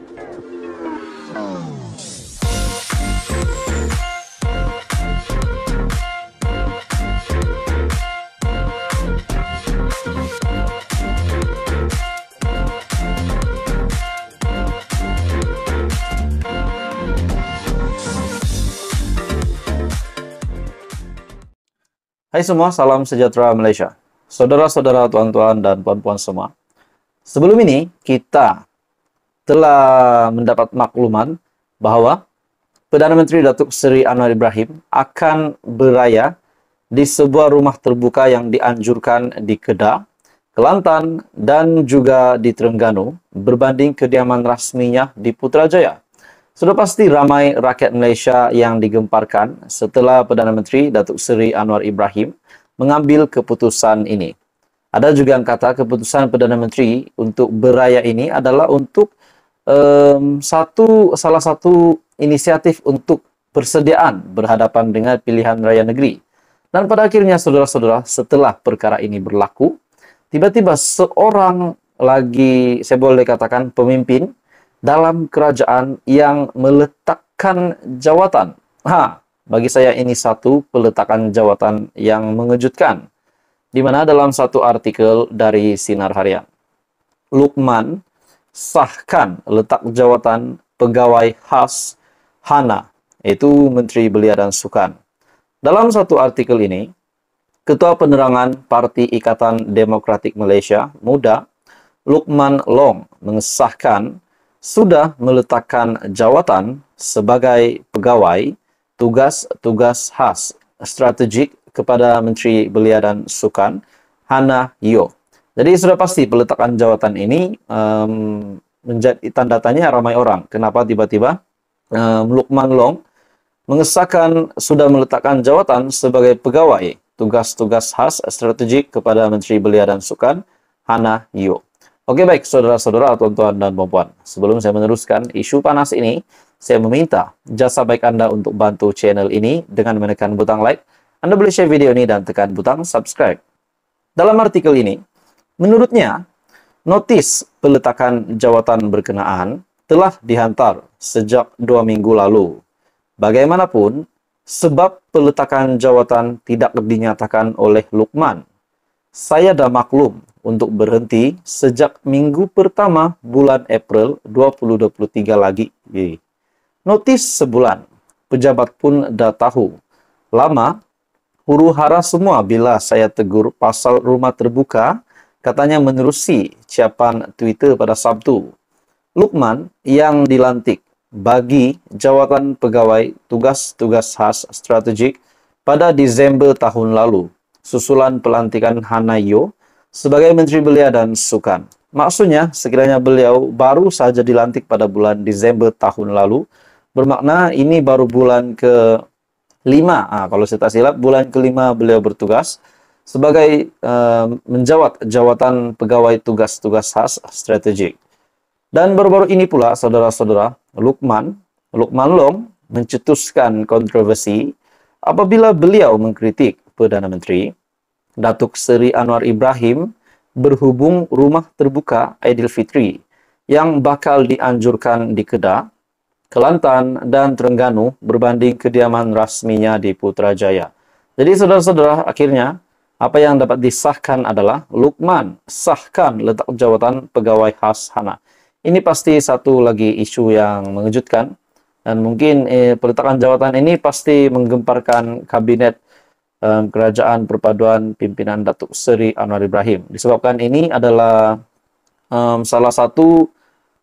Hai semua, salam sejahtera Malaysia. Saudara-saudara, tuan-tuan, dan puan-puan semua. Sebelum ini, kita telah mendapat makluman bahwa Perdana Menteri Datuk Seri Anwar Ibrahim akan beraya di sebuah rumah terbuka yang dianjurkan di Kedah, Kelantan, dan juga di Terengganu berbanding kediaman rasminya di Putrajaya. Sudah pasti ramai rakyat Malaysia yang digemparkan setelah Perdana Menteri Datuk Seri Anwar Ibrahim mengambil keputusan ini. Ada juga yang kata keputusan Perdana Menteri untuk beraya ini adalah untuk salah satu inisiatif untuk persediaan berhadapan dengan pilihan raya negeri. Dan pada akhirnya, saudara-saudara, setelah perkara ini berlaku, tiba-tiba seorang lagi, saya boleh katakan, pemimpin dalam kerajaan yang meletakkan jawatan. Bagi saya ini satu peletakan jawatan yang mengejutkan. Di mana dalam satu artikel dari Sinar Harian, Luqman sahkan letak jawatan pegawai khas Hana, yaitu Menteri Belia dan Sukan. Dalam satu artikel ini, Ketua Penerangan Parti Ikatan Demokratik Malaysia Muda, Luqman Long, mengesahkan sudah meletakkan jawatan sebagai pegawai tugas-tugas khas strategik kepada Menteri Belia dan Sukan, Hana Yeoh. Jadi sudah pasti peletakan jawatan ini menjadi tanda tanya ramai orang. Kenapa tiba-tiba Luqman Long mengesahkan sudah meletakkan jawatan sebagai pegawai tugas-tugas khas strategik kepada Menteri Belia dan Sukan, Hana Yeoh. Oke, baik, saudara-saudara, tuan-tuan, dan puan-puan. Sebelum saya meneruskan isu panas ini, saya meminta jasa baik Anda untuk bantu channel ini dengan menekan butang like. Anda boleh share video ini dan tekan butang subscribe. Dalam artikel ini, menurutnya, notis peletakan jawatan berkenaan telah dihantar sejak 2 minggu lalu. Bagaimanapun, sebab peletakan jawatan tidak dinyatakan oleh Luqman, saya dah maklum untuk berhenti sejak minggu pertama bulan April 2023 lagi. Notis sebulan, pejabat pun dah tahu. Lama, huru hara semua bila saya tegur pasal rumah terbuka, katanya menerusi ciapan Twitter pada Sabtu. Luqman yang dilantik bagi jawatan pegawai tugas-tugas khas strategik pada Disember tahun lalu, susulan pelantikan Hana Yeoh sebagai Menteri Belia dan Sukan. Maksudnya, sekiranya beliau baru saja dilantik pada bulan Disember tahun lalu, bermakna ini baru bulan ke-5. Kalau saya tak silap, bulan ke-5 beliau bertugas sebagai menjawat jawatan pegawai tugas-tugas khas strategik. Dan baru-baru ini pula, saudara-saudara, Luqman Long mencetuskan kontroversi apabila beliau mengkritik Perdana Menteri Datuk Seri Anwar Ibrahim berhubung rumah terbuka Aidilfitri yang bakal dianjurkan di Kedah, Kelantan, dan Terengganu berbanding kediaman rasminya di Putrajaya. Jadi saudara-saudara, akhirnya apa yang dapat disahkan adalah Luqman sahkan letak jawatan pegawai khas Hana. Ini pasti satu lagi isu yang mengejutkan, dan mungkin peletakan jawatan ini pasti menggemparkan kabinet Kerajaan Perpaduan Pimpinan Datuk Seri Anwar Ibrahim. Disebabkan ini adalah salah satu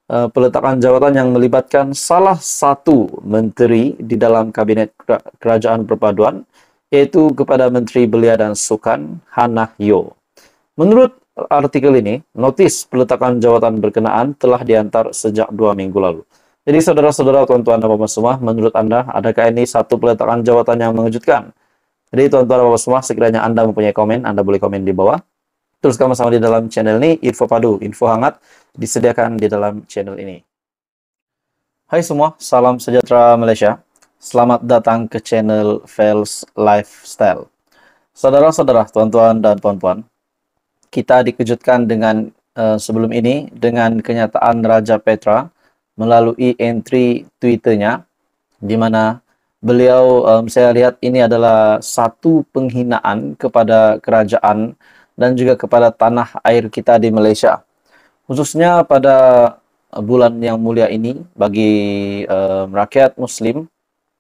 peletakan jawatan yang melibatkan salah satu menteri di dalam Kabinet Kerajaan Perpaduan, yaitu kepada Menteri Belia dan Sukan, Hana Yeoh. Menurut artikel ini, notis peletakan jawatan berkenaan telah diantar sejak 2 minggu lalu. Jadi saudara-saudara, tuan-tuan dan puan semua, menurut Anda, adakah ini satu peletakan jawatan yang mengejutkan? Jadi tuan-tuan dan puan semua, sekiranya Anda mempunyai komen, Anda boleh komen di bawah. Terus sama-sama di dalam channel ini, info padu, info hangat disediakan di dalam channel ini. Hai semua, salam sejahtera Malaysia. Selamat datang ke channel Fels Lifestyle. Saudara-saudara, tuan-tuan dan puan-puan, kita dikejutkan dengan sebelum ini dengan kenyataan Raja Petra melalui entry Twitternya, di mana beliau, saya lihat ini adalah satu penghinaan kepada kerajaan dan juga kepada tanah air kita di Malaysia. Khususnya pada bulan yang mulia ini bagi rakyat Muslim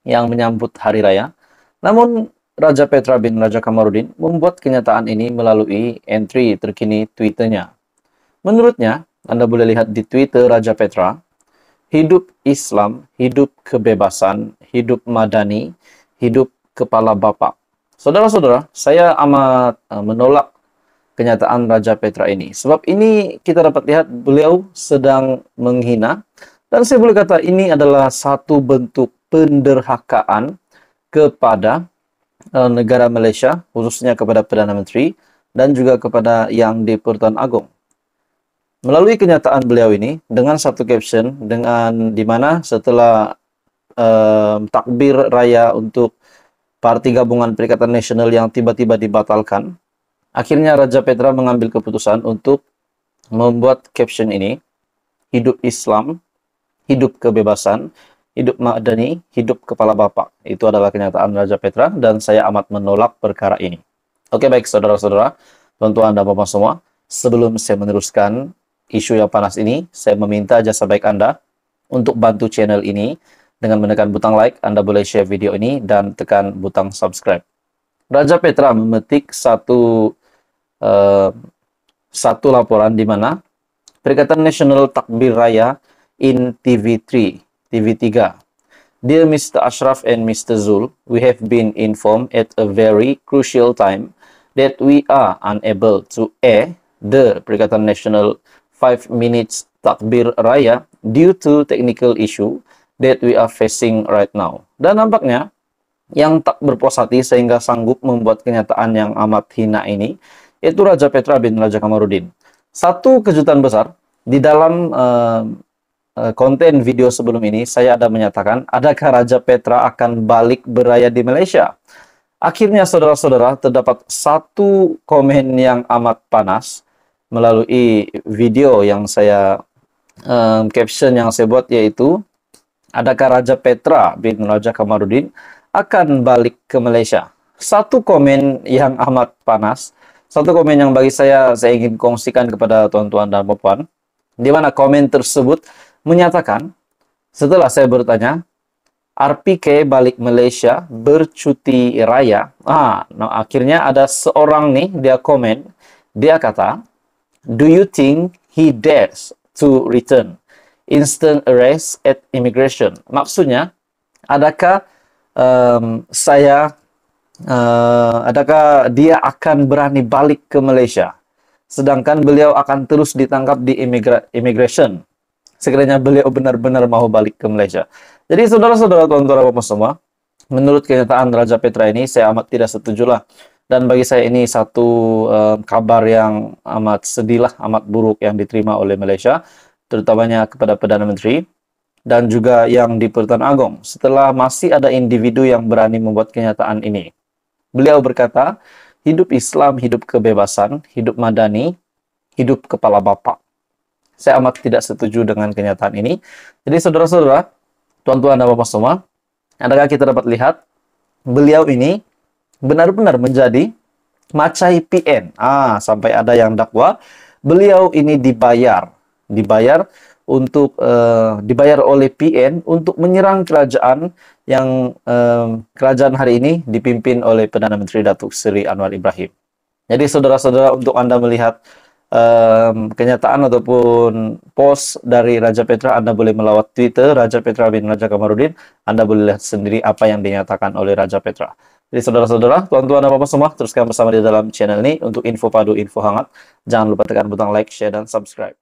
yang menyambut Hari Raya. Namun Raja Petra bin Raja Kamarudin membuat kenyataan ini melalui entry terkini Twitternya. Menurutnya, Anda boleh lihat di Twitter Raja Petra, hidup Islam, hidup kebebasan, hidup madani, hidup kepala bapak. Saudara-saudara, saya amat menolak kenyataan Raja Petra ini. Sebab ini kita dapat lihat beliau sedang menghina, dan saya boleh kata ini adalah satu bentuk penderhakaan kepada negara Malaysia, khususnya kepada Perdana Menteri dan juga kepada Yang di-Pertuan Agong. Melalui kenyataan beliau ini dengan satu caption, dengan di mana setelah takbir raya untuk Parti Gabungan Perikatan Nasional yang tiba-tiba dibatalkan, akhirnya Raja Petra mengambil keputusan untuk membuat caption ini, hidup Islam, hidup kebebasan, hidup madani, hidup kepala bapak. Itu adalah kenyataan Raja Petra dan saya amat menolak perkara ini. Oke, baik saudara-saudara, tuan-tuan dan bapak semua, sebelum saya meneruskan isu yang panas ini, saya meminta jasa baik Anda untuk bantu channel ini dengan menekan butang like. Anda boleh share video ini dan tekan butang subscribe. Raja Petra memetik satu laporan di mana Perikatan Nasional Takbir Raya in TV3. Dear Mr. Ashraf and Mr. Zul, we have been informed at a very crucial time that we are unable to air the Perikatan Nasional 5 minutes Takbir Raya due to technical issue that we are facing right now. Dan nampaknya yang tak berpuas hati sehingga sanggup membuat kenyataan yang amat hina ini, yaitu Raja Petra bin Raja Kamarudin. Satu kejutan besar, di dalam konten video sebelum ini, saya ada menyatakan, adakah Raja Petra akan balik beraya di Malaysia? Akhirnya, saudara-saudara, terdapat satu komen yang amat panas melalui video yang saya, caption yang saya buat, yaitu, adakah Raja Petra bin Raja Kamarudin akan balik ke Malaysia? Satu komen yang amat panas, satu komen yang bagi saya ingin kongsikan kepada tuan-tuan dan puan, di mana komen tersebut menyatakan, setelah saya bertanya, RPK balik Malaysia bercuti raya. Akhirnya ada seorang nih, dia komen, dia kata, do you think he dares to return? Instant arrest at immigration. Maksudnya, adakah adakah dia akan berani balik ke Malaysia? Sedangkan beliau akan terus ditangkap di immigration sekiranya beliau benar-benar mau balik ke Malaysia. Jadi saudara-saudara, tuan-tuan dan bapak semua, menurut kenyataan Raja Petra ini, saya amat tidak setuju lah. Dan bagi saya ini satu kabar yang amat sedih lah, amat buruk yang diterima oleh Malaysia, terutamanya kepada Perdana Menteri dan juga Yang di-Pertuan Agong. Setelah masih ada individu yang berani membuat kenyataan ini. Beliau berkata, hidup Islam, hidup kebebasan, hidup madani, hidup kepala bapak. Saya amat tidak setuju dengan kenyataan ini. Jadi saudara-saudara, tuan-tuan dan bapak semua, adakah kita dapat lihat beliau ini benar-benar menjadi macai PN. Sampai ada yang dakwa beliau ini dibayar untuk dibayar oleh PN untuk menyerang kerajaan yang kerajaan hari ini dipimpin oleh Perdana Menteri Datuk Seri Anwar Ibrahim. Jadi saudara-saudara, untuk Anda melihat kenyataan ataupun post dari Raja Petra, Anda boleh melawat Twitter Raja Petra bin Raja Kamarudin. Anda boleh lihat sendiri apa yang dinyatakan oleh Raja Petra. Jadi saudara-saudara, tuan-tuan dan bapak semua, teruskan bersama di dalam channel ini untuk info padu, info hangat. Jangan lupa tekan butang like, share, dan subscribe.